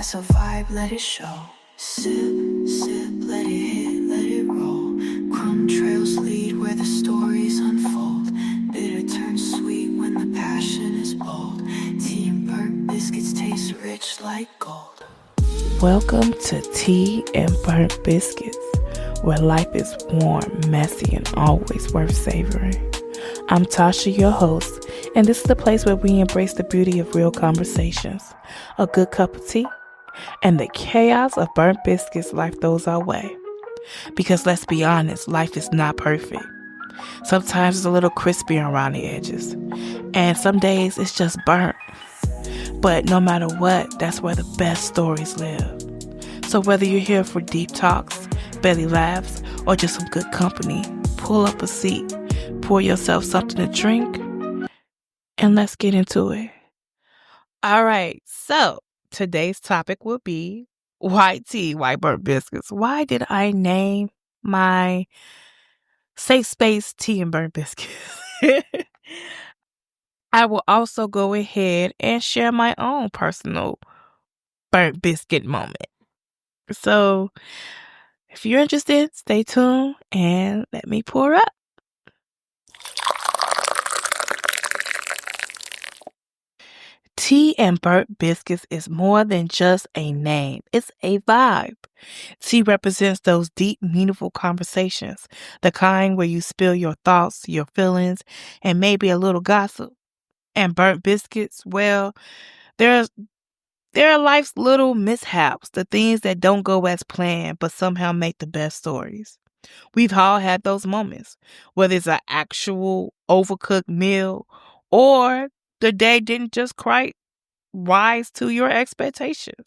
That's a vibe, let it show. Sip, sip, let it hit, let it roll. Crumb trails lead where the stories unfold. Bitter turns sweet when the passion is bold. Tea and burnt biscuits taste rich like gold. Welcome to Tea and Burnt Biscuits, where life is warm, messy, and always worth savoring. I'm Tasha, your host, and this is the place where we embrace the beauty of real conversations, a good cup of tea, and the chaos of burnt biscuits life throws our way. Because let's be honest, life is not perfect. Sometimes it's a little crispy around the edges, and some days it's just burnt. But no matter what, that's where the best stories live. So whether you're here for deep talks, belly laughs, or just some good company, pull up a seat, pour yourself something to drink, and let's get into it. All right, so today's topic will be white tea, white burnt biscuits. Why did I name my safe space tea and burnt biscuits? I will also go ahead and share my own personal burnt biscuit moment. So if you're interested, stay tuned and let me pour up. Tea and Burnt Biscuits is more than just a name. It's a vibe. Tea represents those deep, meaningful conversations, the kind where you spill your thoughts, your feelings, and maybe a little gossip. And burnt biscuits, well, there are life's little mishaps, the things that don't go as planned, but somehow make the best stories. We've all had those moments, whether it's an actual overcooked meal or the day didn't just quite rise to your expectations.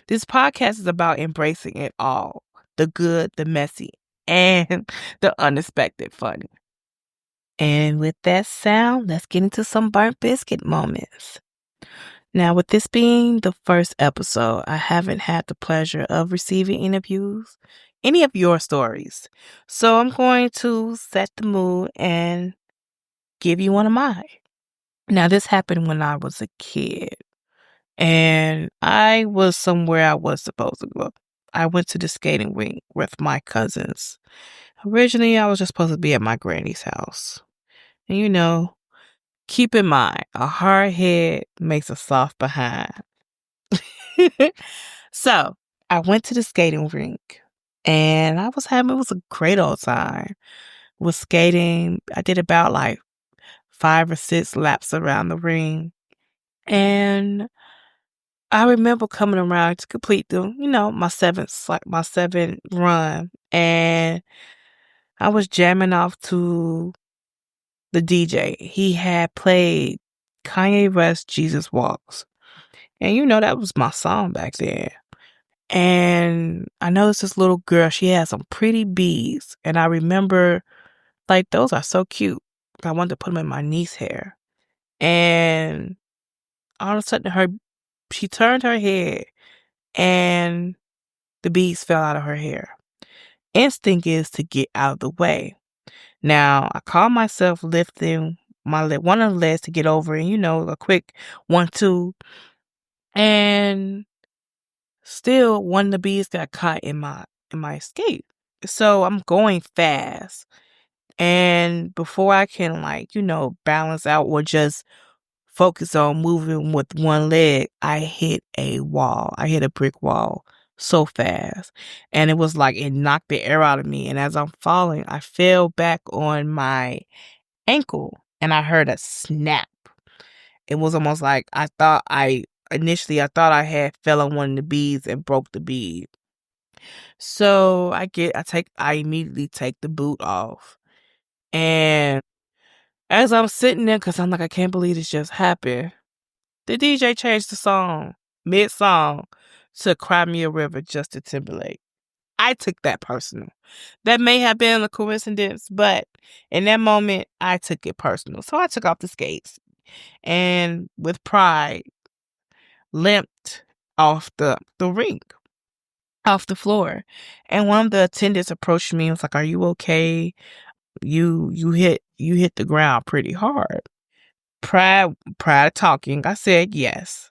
This podcast is about embracing it all, the good, the messy, and the unexpected funny. And with that sound, let's get into some burnt biscuit moments. Now, with this being the first episode, I haven't had the pleasure of receiving any of your stories. So I'm going to set the mood and give you one of mine. Now, this happened when I was a kid, and I was somewhere I was supposed to go. I went to the skating rink with my cousins. Originally, I was just supposed to be at my granny's house. And keep in mind, a hard head makes a soft behind. So I went to the skating rink and it was a great old time. Was skating. I did about like 5 or 6 laps around the ring. And I remember coming around to complete my seventh run. And I was jamming off to the DJ. He had played Kanye West Jesus Walks. And that was my song back then. And I noticed this little girl, she had some pretty beads. And I remember, like, those are so cute. I wanted to put them in my niece's hair. And all of a sudden, she turned her head and the beads fell out of her hair. Instinct is to get out of the way. Now, I call myself lifting one of the legs to get over and, a quick 1-2. And still, one of the beads got caught in my skate. So I'm going fast. And before I can balance out or just focus on moving with one leg, I hit a wall. I hit a brick wall so fast. And it was like it knocked the air out of me. And as I'm falling, I fell back on my ankle and I heard a snap. It was almost like I thought I had fell on one of the beads and broke the bead. So I immediately take the boot off. And as I'm sitting there, because I'm like, I can't believe this just happened, the DJ changed the song, mid-song, to Cry Me a River, Justin Timberlake. I took that personal. That may have been a coincidence, but in that moment, I took it personal. So I took off the skates and with pride, limped off the rink, off the floor. And one of the attendants approached me and was like, "Are you okay? You hit the ground pretty hard." Pride talking. I said yes.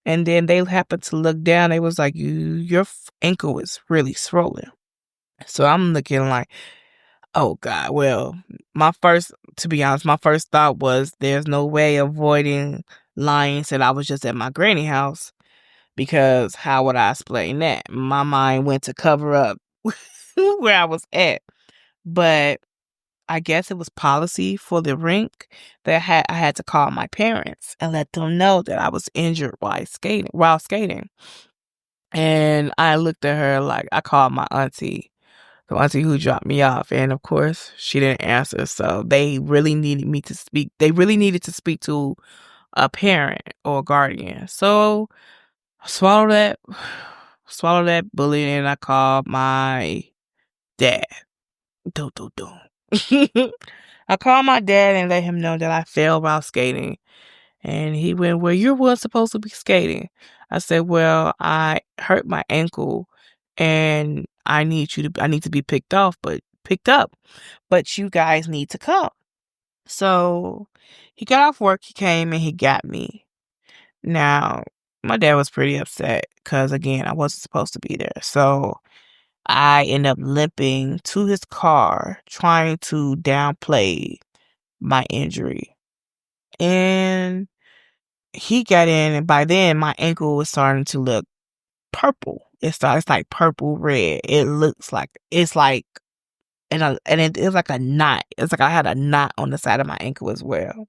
And then they happened to look down. They was like, your ankle is really swollen. So I'm looking like, oh God. Well, to be honest, my first thought was there's no way avoiding lying. Said I was just at my granny house, because how would I explain that? My mind went to cover up where I was at. But I guess it was policy for the rink that I had to call my parents and let them know that I was injured while skating. And I looked at her like, I called my auntie, the auntie who dropped me off, and of course she didn't answer. So they really needed me to speak. They really needed to speak to a parent or a guardian. So I swallowed that bullet, and I called my dad. Do do do. I called my dad and let him know that I fell while skating. And he went, well, you weren't supposed to be skating. I said, well, I hurt my ankle and I need to be picked up, but you guys need to come. So he got off work, he came and he got me. Now, my dad was pretty upset because, again, I wasn't supposed to be there. So I ended up limping to his car, trying to downplay my injury. And he got in, and by then my ankle was starting to look purple. It's like purple red. It's like it's like a knot. It's like I had a knot on the side of my ankle as well.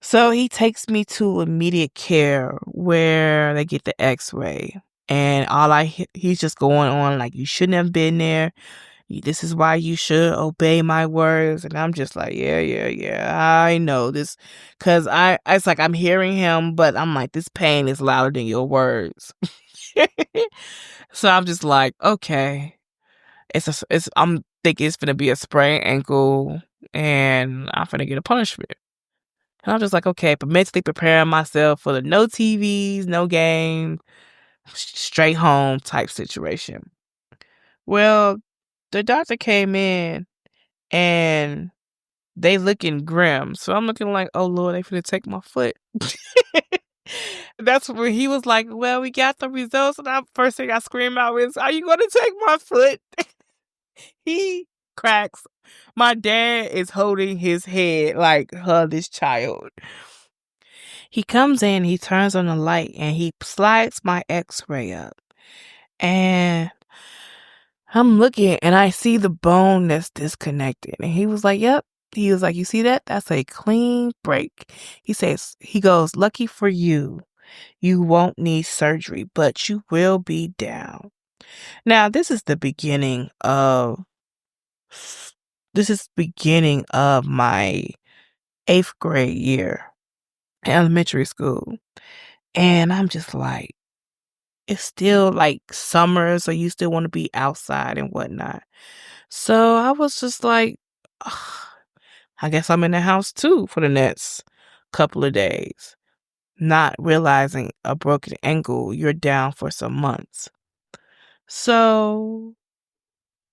So he takes me to immediate care where they get the X-ray, and he's just going on like, you shouldn't have been there. This is why you should obey my words. And I'm just like, yeah, I know this. Because it's like I'm hearing him, but I'm like, this pain is louder than your words. So I'm just like, okay. I'm thinking it's going to be a sprained ankle and I'm going to get a punishment. And I'm just like, okay, but mentally preparing myself for the no TVs, no game, straight home type situation. Well, the doctor came in and they looking grim. So I'm looking like, oh Lord, they finna take my foot. That's where he was like, well, we got the results. And first thing I scream out is, are you going to take my foot? He cracks. My dad is holding his head like, this child. He comes in, he turns on the light, and he slides my X-ray up. And I'm looking, and I see the bone that's disconnected. And he was like, yep. He was like, you see that? That's a clean break. He goes, lucky for you, you won't need surgery, but you will be down. Now, this is beginning of my 8th grade year, elementary school. And I'm just like, it's still like summer, so you still want to be outside and whatnot. So I was just like, I guess I'm in the house too for the next couple of days. Not realizing a broken ankle, you're down for some months. So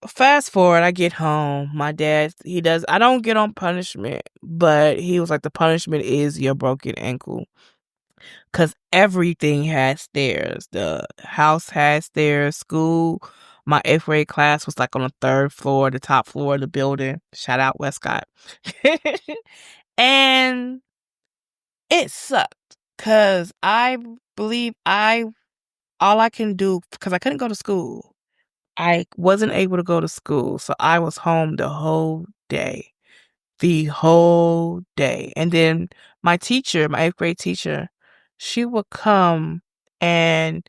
fast forward, I get home. My dad, I don't get on punishment, but he was like, the punishment is your broken ankle. Because everything has stairs. The house has stairs. School, my 8th grade class was like on the 3rd floor, the top floor of the building. Shout out Westcott. And it sucked because I believe all I can do, because I couldn't go to school. I wasn't able to go to school, so I was home the whole day. The whole day. And then my teacher, my 8th grade teacher, she would come and,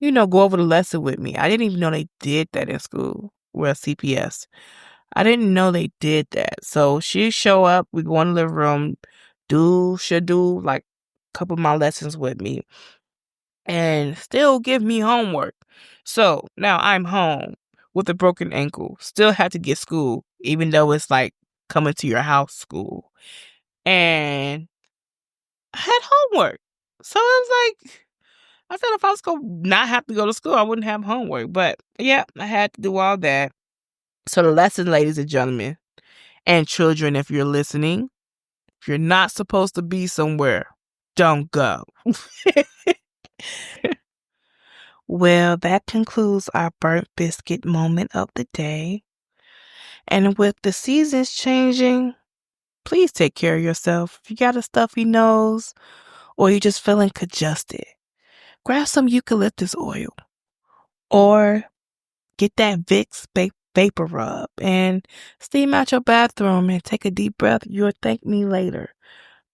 go over the lesson with me. I didn't even know they did that in school. Well, CPS. I didn't know they did that. So she'd show up, we go in the living room, she'll do like a couple of my lessons with me and still give me homework. So now I'm home with a broken ankle, still had to get school, even though it's like coming to your house school. And I had homework. So I was like, I thought if I was going to not have to go to school, I wouldn't have homework. But yeah, I had to do all that. So the lesson, ladies and gentlemen, and children, if you're listening, if you're not supposed to be somewhere, don't go. Well, that concludes our burnt biscuit moment of the day. And with the seasons changing, please take care of yourself. If you got a stuffy nose or you're just feeling congested, grab some eucalyptus oil or get that Vicks vapor rub and steam out your bathroom and take a deep breath. You'll thank me later.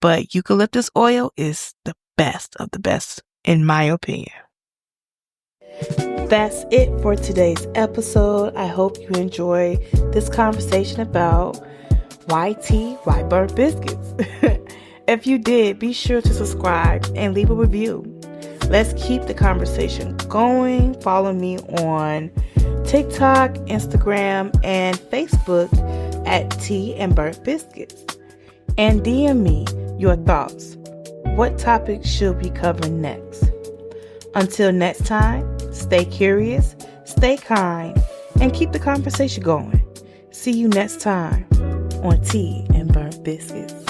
But eucalyptus oil is the best of the best, in my opinion. That's it for today's episode. I hope you enjoy this conversation about why tea, why burnt biscuits. If you did, be sure to subscribe and leave a review. Let's keep the conversation going. Follow me on TikTok, Instagram, and Facebook at Tea and Burnt Biscuits. And DM me your thoughts. What topics should we cover next? Until next time, stay curious, stay kind, and keep the conversation going. See you next time on Tea and Burnt Biscuits.